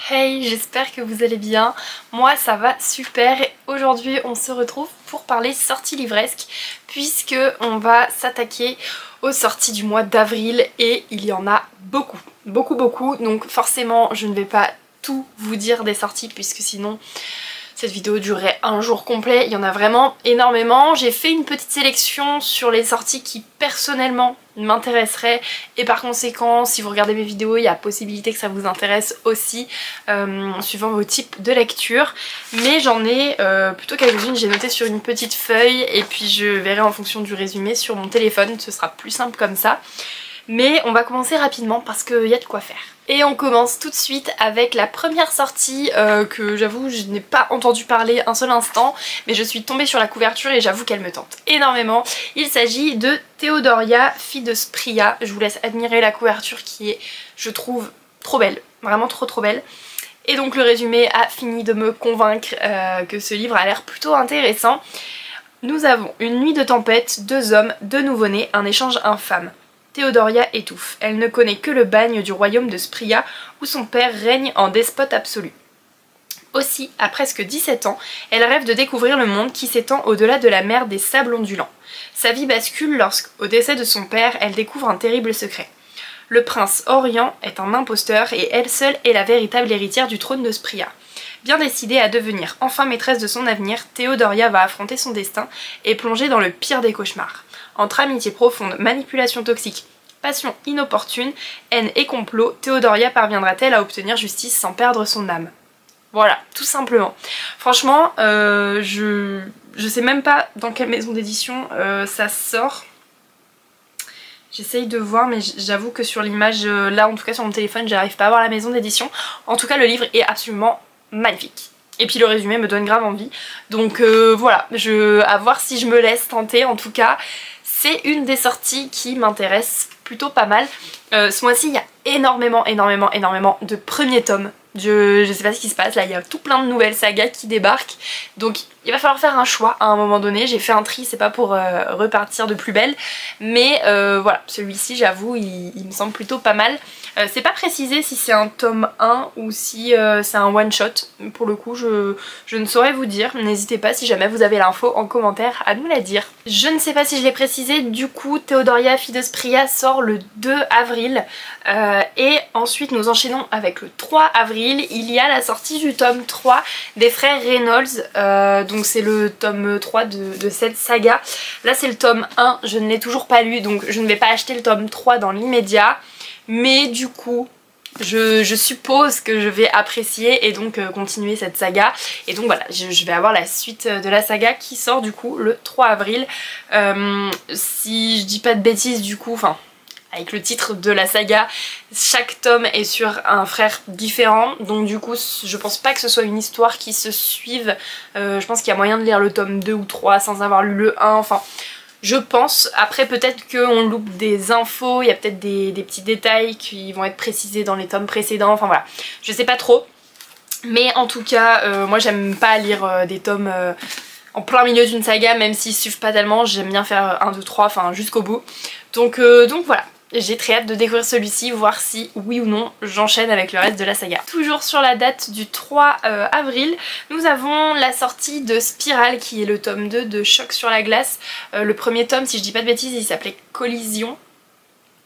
Hey, j'espère que vous allez bien. Moi ça va super et aujourd'hui on se retrouve pour parler sorties livresques puisque on va s'attaquer aux sorties du mois d'avril et il y en a beaucoup, beaucoup. Donc forcément je ne vais pas tout vous dire des sorties puisque sinon cette vidéo durerait un jour complet, il y en a vraiment énormément. J'ai fait une petite sélection sur les sorties qui personnellement m'intéresseraient et par conséquent si vous regardez mes vidéos il y a possibilité que ça vous intéresse aussi suivant vos types de lecture. Mais j'en ai plutôt quelques-unes, j'ai noté sur une petite feuille et puis je verrai en fonction du résumé sur mon téléphone, ce sera plus simple comme ça. Mais on va commencer rapidement parce qu'il y a de quoi faire. Et on commence tout de suite avec la première sortie que j'avoue je n'ai pas entendu parler un seul instant, mais je suis tombée sur la couverture et j'avoue qu'elle me tente énormément. Il s'agit de Theodoria, fille de Spria. Je vous laisse admirer la couverture qui est, je trouve, trop belle, vraiment trop belle. Et donc le résumé a fini de me convaincre que ce livre a l'air plutôt intéressant. Nous avons une nuit de tempête, 2 hommes, 2 nouveau-nés, un échange infâme. Theodoria étouffe. Elle ne connaît que le bagne du royaume de Spria où son père règne en despote absolu. Aussi, à presque 17 ans, elle rêve de découvrir le monde qui s'étend au-delà de la mer des sables ondulants. Sa vie bascule lorsqu'au décès de son père, elle découvre un terrible secret. Le prince Orient est un imposteur et elle seule est la véritable héritière du trône de Spria. Bien décidée à devenir enfin maîtresse de son avenir, Theodoria va affronter son destin et plonger dans le pire des cauchemars. Entre amitié profonde, manipulation toxique, passion inopportune, haine et complot, Theodoria parviendra-t-elle à obtenir justice sans perdre son âme? Voilà, tout simplement. Franchement, je sais même pas dans quelle maison d'édition ça sort. J'essaye de voir mais j'avoue que sur l'image, là en tout cas sur mon téléphone, j'arrive pas à voir la maison d'édition. En tout cas le livre est absolument magnifique. Et puis le résumé me donne grave envie. Donc voilà, à voir si je me laisse tenter. En tout cas, c'est une des sorties qui m'intéresse plutôt pas mal. Ce mois-ci, il y a énormément de premiers tomes. Je sais pas ce qui se passe, là il y a tout plein de nouvelles sagas qui débarquent. Donc il va falloir faire un choix à un moment donné. J'ai fait un tri, c'est pas pour repartir de plus belle. Mais voilà, celui-ci j'avoue, il me semble plutôt pas mal. C'est pas précisé si c'est un tome 1 ou si c'est un one shot. Pour le coup je ne saurais vous dire. N'hésitez pas si jamais vous avez l'info en commentaire à nous la dire. Je ne sais pas si je l'ai précisé, du coup Theodoria, fille de Spria sort le 2 avril. Et ensuite nous enchaînons avec le 3 avril. Il y a la sortie du tome 3 des frères Reynolds. Donc c'est le tome 3 de cette saga. Là c'est le tome 1, je ne l'ai toujours pas lu donc je ne vais pas acheter le tome 3 dans l'immédiat. Mais du coup, je suppose que je vais apprécier et donc continuer cette saga. Et donc voilà, je vais avoir la suite de la saga qui sort du coup le 3 avril. Si je dis pas de bêtises du coup, enfin avec le titre de la saga, chaque tome est sur un frère différent. Donc du coup je pense pas que ce soit une histoire qui se suive. Je pense qu'il y a moyen de lire le tome 2 ou 3 sans avoir lu le 1, enfin... Je pense, après peut-être qu'on loupe des infos, il y a peut-être des petits détails qui vont être précisés dans les tomes précédents, enfin voilà, je sais pas trop. Mais en tout cas, moi j'aime pas lire des tomes en plein milieu d'une saga, même s'ils suivent pas tellement, j'aime bien faire 1, 2, 3, enfin jusqu'au bout. Donc voilà. J'ai très hâte de découvrir celui-ci, voir si oui ou non j'enchaîne avec le reste de la saga. Toujours sur la date du 3 avril, nous avons la sortie de Spirale qui est le tome 2 de Choc sur la glace. Le premier tome, si je dis pas de bêtises, il s'appelait Collision,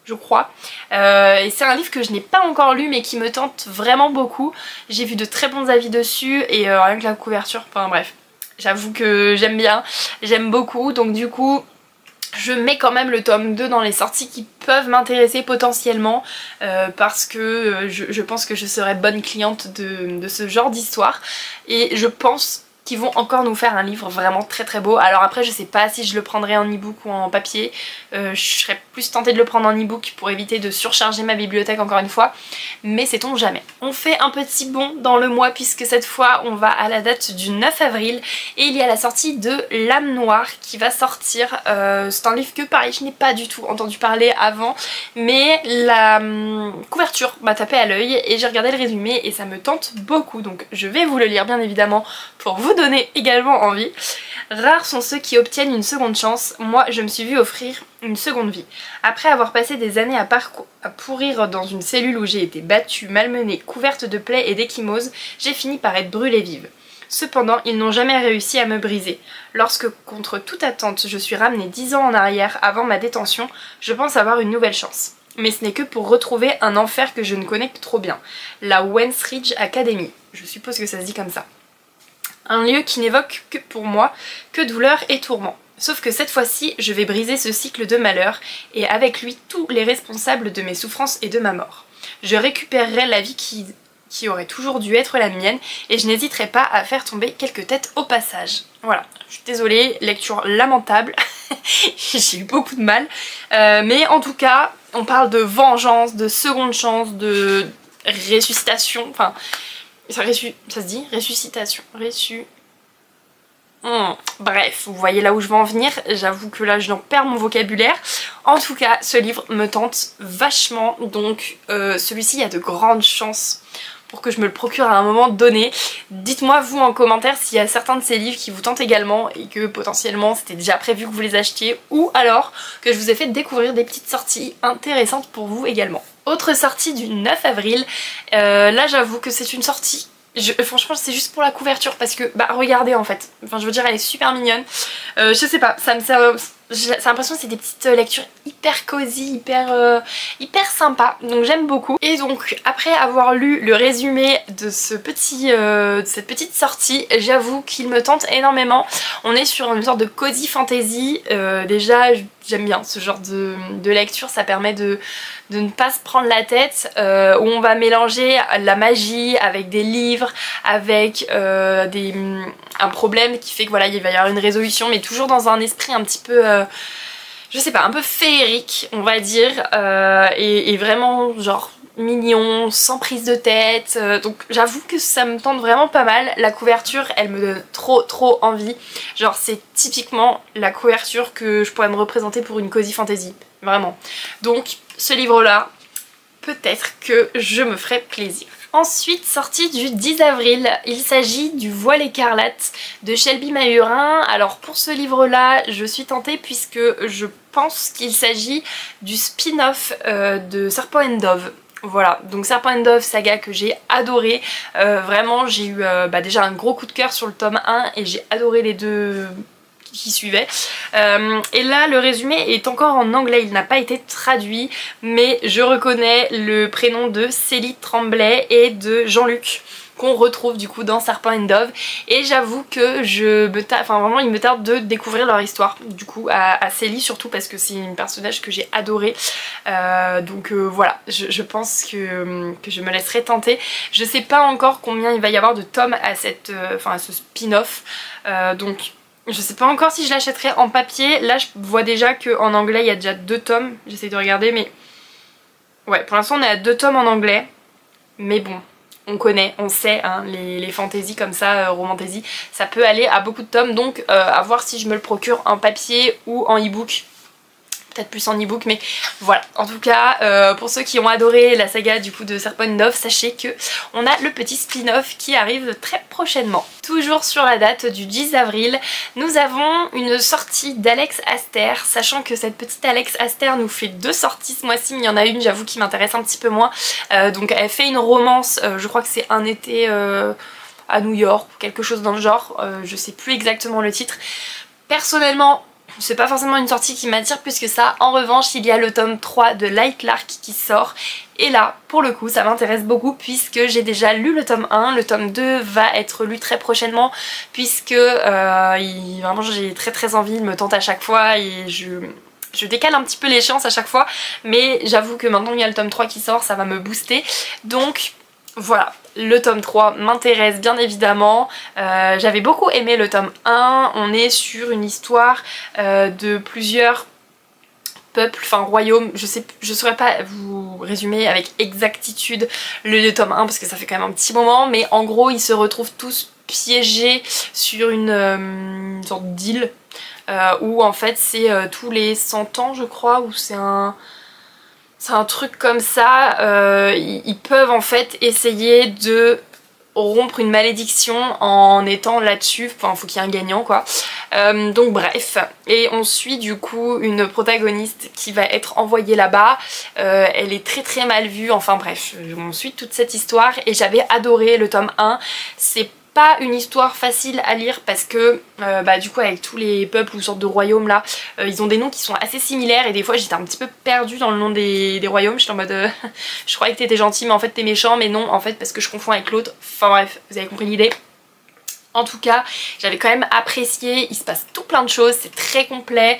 je crois. Et c'est un livre que je n'ai pas encore lu mais qui me tente vraiment beaucoup. J'ai vu de très bons avis dessus et rien que la couverture, enfin bref. J'avoue que j'aime bien, j'aime beaucoup, donc du coup... Je mets quand même le tome 2 dans les sorties qui peuvent m'intéresser potentiellement parce que je pense que je serai bonne cliente de ce genre d'histoire et je pense qu'ils vont encore nous faire un livre vraiment très beau. Alors après je sais pas si je le prendrai en e-book ou en papier, je serais plus tentée de le prendre en e-book pour éviter de surcharger ma bibliothèque encore une fois, mais sait-on jamais. On fait un petit bond dans le mois puisque cette fois on va à la date du 9 avril et il y a la sortie de L'âme noire qui va sortir. C'est un livre que pareil je n'ai pas du tout entendu parler avant, mais la couverture m'a tapé à l'œil et j'ai regardé le résumé et ça me tente beaucoup, donc je vais vous le lire bien évidemment pour vous vous donner également envie. Rares sont ceux qui obtiennent une seconde chance, moi je me suis vue offrir une seconde vie. Après avoir passé des années à pourrir dans une cellule où j'ai été battue, malmenée, couverte de plaies et d'échymoses, j'ai fini par être brûlée vive. Cependant, ils n'ont jamais réussi à me briser. Lorsque, contre toute attente, je suis ramenée 10 ans en arrière avant ma détention, je pense avoir une nouvelle chance. Mais ce n'est que pour retrouver un enfer que je ne connais que trop bien, la Wensridge Academy. Je suppose que ça se dit comme ça. Un lieu qui n'évoque que pour moi que douleur et tourment. Sauf que cette fois-ci, je vais briser ce cycle de malheur et avec lui tous les responsables de mes souffrances et de ma mort. Je récupérerai la vie qui aurait toujours dû être la mienne et je n'hésiterai pas à faire tomber quelques têtes au passage. Voilà, je suis désolée, lecture lamentable, j'ai eu beaucoup de mal, mais en tout cas, on parle de vengeance, de seconde chance, de ressuscitation, enfin... Ça se dit ressuscitation. Bref, vous voyez là où je veux en venir. J'avoue que là, j'en perds mon vocabulaire. En tout cas, ce livre me tente vachement. Donc, celui-ci, il y a de grandes chances pour que je me le procure à un moment donné. Dites-moi vous en commentaire s'il y a certains de ces livres qui vous tentent également et que potentiellement c'était déjà prévu que vous les achetiez ou alors que je vous ai fait découvrir des petites sorties intéressantes pour vous également. Autre sortie du 9 avril, là j'avoue que c'est une sortie, franchement c'est juste pour la couverture parce que, bah regardez en fait, enfin je veux dire elle est super mignonne, je sais pas, ça me sert... J'ai l'impression que c'est des petites lectures hyper cosy, hyper sympa, donc j'aime beaucoup. Et donc après avoir lu le résumé de cette petite sortie, j'avoue qu'il me tente énormément. On est sur une sorte de cozy fantasy, déjà j'aime bien ce genre de lecture, ça permet de ne pas se prendre la tête, où on va mélanger la magie avec des livres, avec un problème qui fait que voilà il va y avoir une résolution, mais toujours dans un esprit un petit peu je sais pas, un peu féerique on va dire, et vraiment genre mignon, sans prise de tête, donc j'avoue que ça me tente vraiment pas mal. La couverture elle me donne trop envie, genre c'est typiquement la couverture que je pourrais me représenter pour une cozy fantasy, vraiment. Donc ce livre là, peut-être que je me ferai plaisir. Ensuite, sortie du 10 avril, il s'agit du Voile écarlate de Shelby Mahurin. Alors pour ce livre-là, je suis tentée puisque je pense qu'il s'agit du spin-off de Serpent and Dove. Voilà, donc Serpent and Dove, saga que j'ai adoré, vraiment j'ai eu déjà un gros coup de cœur sur le tome 1 et j'ai adoré les deux qui suivait, et là le résumé est encore en anglais, il n'a pas été traduit, mais je reconnais le prénom de Célie Tremblay et de Jean-Luc qu'on retrouve du coup dans Serpent and Dove, et j'avoue que vraiment il me tarde de découvrir leur histoire du coup à Célie, surtout parce que c'est une personnage que j'ai adoré, donc voilà, je pense que je me laisserai tenter. Je sais pas encore combien il va y avoir de tomes à ce spin-off, donc je sais pas encore si je l'achèterai en papier. Là je vois déjà qu'en anglais il y a déjà 2 tomes. J'essaie de regarder mais... Ouais, pour l'instant on est à 2 tomes en anglais. Mais bon, on connaît, on sait, hein, les fantaisies comme ça, romantasy, ça peut aller à beaucoup de tomes. Donc à voir si je me le procure en papier ou en e-book. Peut-être plus en e-book, mais voilà. En tout cas, pour ceux qui ont adoré la saga du coup de Serpent and Dove, sachez que on a le petit spin-off qui arrive très prochainement. Toujours sur la date du 10 avril, nous avons une sortie d'Alex Aster, sachant que cette petite Alex Aster nous fait 2 sorties ce mois-ci, mais il y en a une, j'avoue, qui m'intéresse un petit peu moins. Donc elle fait une romance, je crois que c'est un été à New York, ou quelque chose dans le genre, je sais plus exactement le titre. Personnellement, c'est pas forcément une sortie qui m'attire plus que ça. En revanche, il y a le tome 3 de Light Lark qui sort. Et là, pour le coup, ça m'intéresse beaucoup puisque j'ai déjà lu le tome 1. Le tome 2 va être lu très prochainement puisque vraiment j'ai très envie, il me tente à chaque fois et je décale un petit peu l'échéance à chaque fois. Mais j'avoue que maintenant il y a le tome 3 qui sort, ça va me booster. Donc voilà, le tome 3 m'intéresse bien évidemment, j'avais beaucoup aimé le tome 1, on est sur une histoire de plusieurs peuples, enfin royaumes, je saurais pas vous résumer avec exactitude le tome 1 parce que ça fait quand même un petit moment, mais en gros ils se retrouvent tous piégés sur une sorte d'île où en fait c'est tous les 100 ans je crois, ou c'est un truc comme ça, ils peuvent en fait essayer de rompre une malédiction en étant là-dessus, enfin faut qu'il y ait un gagnant quoi. Donc bref, et on suit du coup une protagoniste qui va être envoyée là-bas, elle est très très mal vue, enfin bref, on suit toute cette histoire et j'avais adoré le tome 1, c'est pas une histoire facile à lire parce que du coup avec tous les peuples ou sortes de royaumes là, ils ont des noms qui sont assez similaires et des fois j'étais un petit peu perdue dans le nom des royaumes, j'étais en mode je croyais que t'étais gentil mais en fait t'es méchant, mais non en fait parce que je confonds avec l'autre, enfin bref vous avez compris l'idée. En tout cas j'avais quand même apprécié, il se passe tout plein de choses, c'est très complet.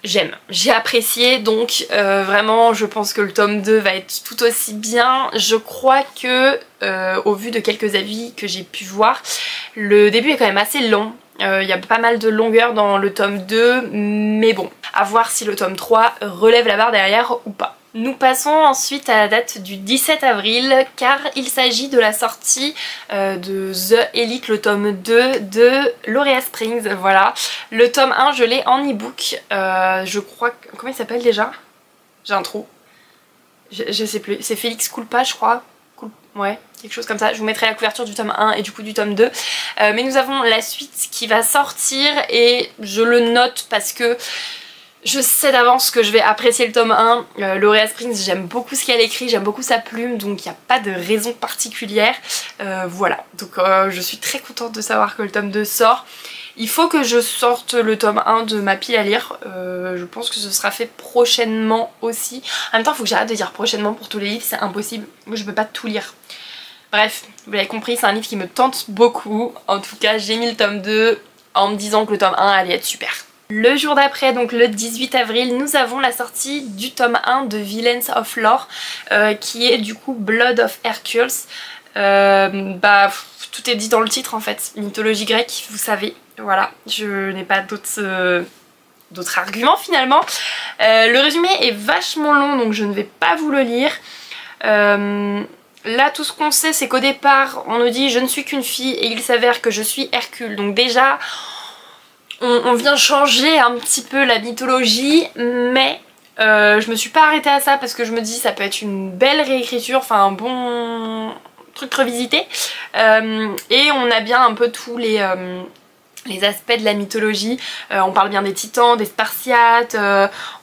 J'aime, j'ai apprécié, donc vraiment je pense que le tome 2 va être tout aussi bien. Je crois que au vu de quelques avis que j'ai pu voir, le début est quand même assez long. Il y a pas mal de longueur dans le tome 2, mais bon, à voir si le tome 3 relève la barre derrière ou pas. Nous passons ensuite à la date du 17 avril car il s'agit de la sortie de The Elite, le tome 2 de Laurea Springs, voilà. Le tome 1 je l'ai en e-book, je crois, comment il s'appelle déjà? J'ai un trou, je sais plus, c'est Félix Culpa je crois, ouais, quelque chose comme ça. Je vous mettrai la couverture du tome 1 et du coup du tome 2. Mais nous avons la suite qui va sortir et je le note parce que je sais d'avance que je vais apprécier le tome 1. Laurea Springs, j'aime beaucoup ce qu'elle écrit, j'aime beaucoup sa plume, donc il n'y a pas de raison particulière. Voilà, donc je suis très contente de savoir que le tome 2 sort. Il faut que je sorte le tome 1 de ma pile à lire, je pense que ce sera fait prochainement aussi. En même temps il faut que j'arrête de dire prochainement pour tous les livres, c'est impossible, moi je peux pas tout lire. Bref, vous l'avez compris, c'est un livre qui me tente beaucoup. En tout cas j'ai mis le tome 2 en me disant que le tome 1 allait être super. Le jour d'après, donc le 18 avril, nous avons la sortie du tome 1 de Villains of Lore, qui est du coup Blood of Hercules. Tout est dit dans le titre en fait, mythologie grecque, vous savez, voilà, je n'ai pas d'autres arguments finalement. Le résumé est vachement long donc je ne vais pas vous le lire. Là tout ce qu'on sait c'est qu'au départ on nous dit je ne suis qu'une fille et il s'avère que je suis Hercule, donc déjà on vient changer un petit peu la mythologie, mais je me suis pas arrêtée à ça parce que je me dis ça peut être une belle réécriture, enfin un bon truc revisité, et on a bien un peu tous les aspects de la mythologie. On parle bien des titans, des spartiates,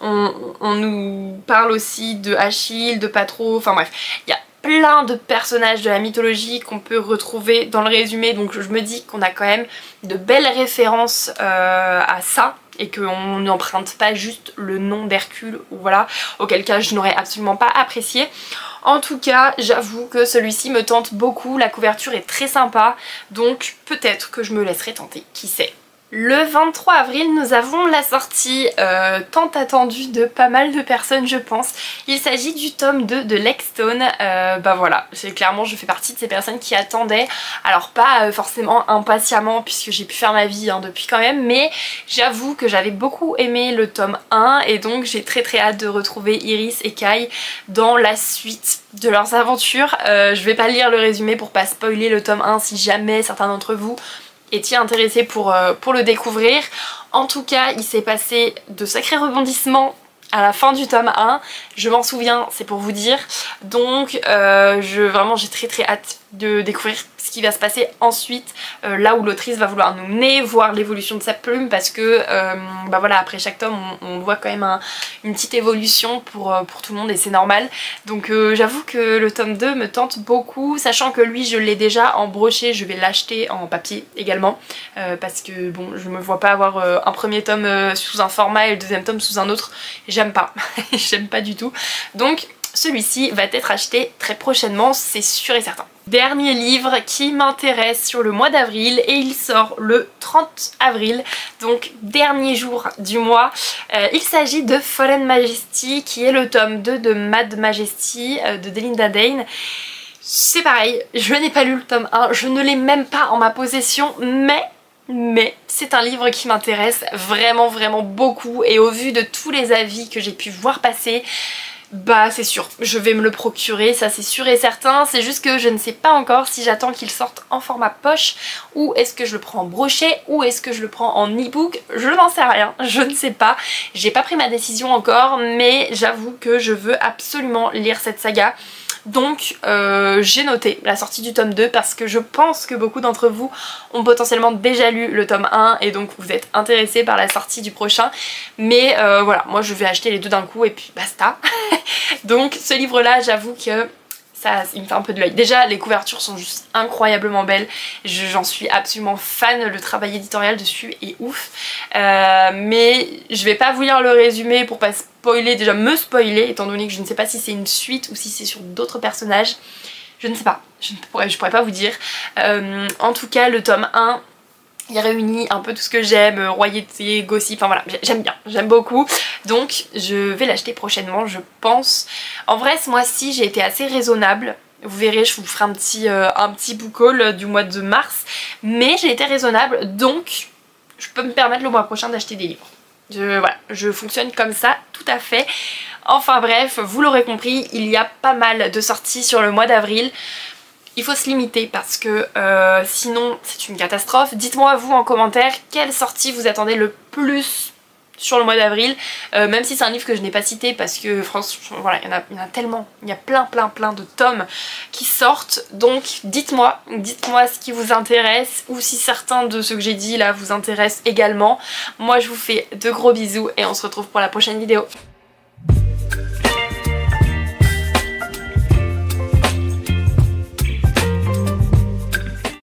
on nous parle aussi de Achille, de Patro, enfin bref, il y a plein de personnages de la mythologie qu'on peut retrouver dans le résumé, donc je me dis qu'on a quand même de belles références à ça et qu'on n'emprunte pas juste le nom d'Hercule, ou voilà, auquel cas je n'aurais absolument pas apprécié. En tout cas j'avoue que celui-ci me tente beaucoup, la couverture est très sympa, donc peut-être que je me laisserai tenter, qui sait. Le 23 avril, nous avons la sortie tant attendue de pas mal de personnes je pense. Il s'agit du tome 2 de Lexstone. Voilà, clairement je fais partie de ces personnes qui attendaient. Alors pas forcément impatiemment puisque j'ai pu faire ma vie depuis quand même, mais j'avoue que j'avais beaucoup aimé le tome 1 et donc j'ai très hâte de retrouver Iris et Kai dans la suite de leurs aventures. Je vais pas lire le résumé pour pas spoiler le tome 1 si jamais certains d'entre vous étiez intéressé pour le découvrir. En tout cas il s'est passé de sacrés rebondissements à la fin du tome 1, je m'en souviens, c'est pour vous dire, donc vraiment j'ai très hâte de découvrir ce qui va se passer ensuite, là où l'autrice va vouloir nous mener, voir l'évolution de sa plume, parce que voilà, après chaque tome on voit quand même une petite évolution pour tout le monde et c'est normal, donc j'avoue que le tome 2 me tente beaucoup, sachant que lui je l'ai déjà en broché, je vais l'acheter en papier également, parce que bon, je me vois pas avoir un premier tome sous un format et le deuxième tome sous un autre, j'aime pas, j'aime pas du tout, donc celui-ci va être acheté très prochainement, c'est sûr et certain. Dernier livre qui m'intéresse sur le mois d'avril et il sort le 30 avril, donc dernier jour du mois. Il s'agit de Fallen Majesty qui est le tome 2 de Mad Majesty de Delinda Dane. C'est pareil, je n'ai pas lu le tome 1, je ne l'ai même pas en ma possession, mais c'est un livre qui m'intéresse vraiment beaucoup et au vu de tous les avis que j'ai pu voir passer, c'est sûr, je vais me le procurer, ça c'est sûr et certain, c'est juste que je ne sais pas encore si j'attends qu'il sorte en format poche ou est-ce que je le prends en brochet ou est-ce que je le prends en e-book, je n'en sais rien, je ne sais pas, j'ai pas pris ma décision encore mais j'avoue que je veux absolument lire cette saga. Donc j'ai noté la sortie du tome 2 parce que je pense que beaucoup d'entre vous ont potentiellement déjà lu le tome 1 et donc vous êtes intéressés par la sortie du prochain. Mais voilà, moi je vais acheter les deux d'un coup et puis basta. Donc ce livre là, j'avoue que ça, il me fait un peu de l'œil. Déjà les couvertures sont juste incroyablement belles, j'en suis absolument fan, le travail éditorial dessus est ouf. Mais je vais pas vous lire le résumé pour pas spoiler, déjà me spoiler étant donné que je ne sais pas si c'est une suite ou si c'est sur d'autres personnages. Je ne sais pas, je pourrais pas vous dire. En tout cas le tome 1, il réunit un peu tout ce que j'aime, royauté, gossip, enfin voilà, j'aime bien, j'aime beaucoup. Donc je vais l'acheter prochainement, je pense. En vrai ce mois-ci j'ai été assez raisonnable. Vous verrez, je vous ferai un petit book haul du mois de mars. Mais j'ai été raisonnable, donc je peux me permettre le mois prochain d'acheter des livres. Voilà, je fonctionne comme ça, tout à fait. Enfin bref, vous l'aurez compris, il y a pas mal de sorties sur le mois d'avril. Il faut se limiter parce que sinon c'est une catastrophe. Dites-moi vous en commentaire quelle sortie vous attendez le plus sur le mois d'avril, même si c'est un livre que je n'ai pas cité parce que franchement voilà, il y en a tellement, il y a plein de tomes qui sortent. Donc dites-moi ce qui vous intéresse ou si certains de ceux que j'ai dit là vous intéressent également. Moi je vous fais de gros bisous et on se retrouve pour la prochaine vidéo.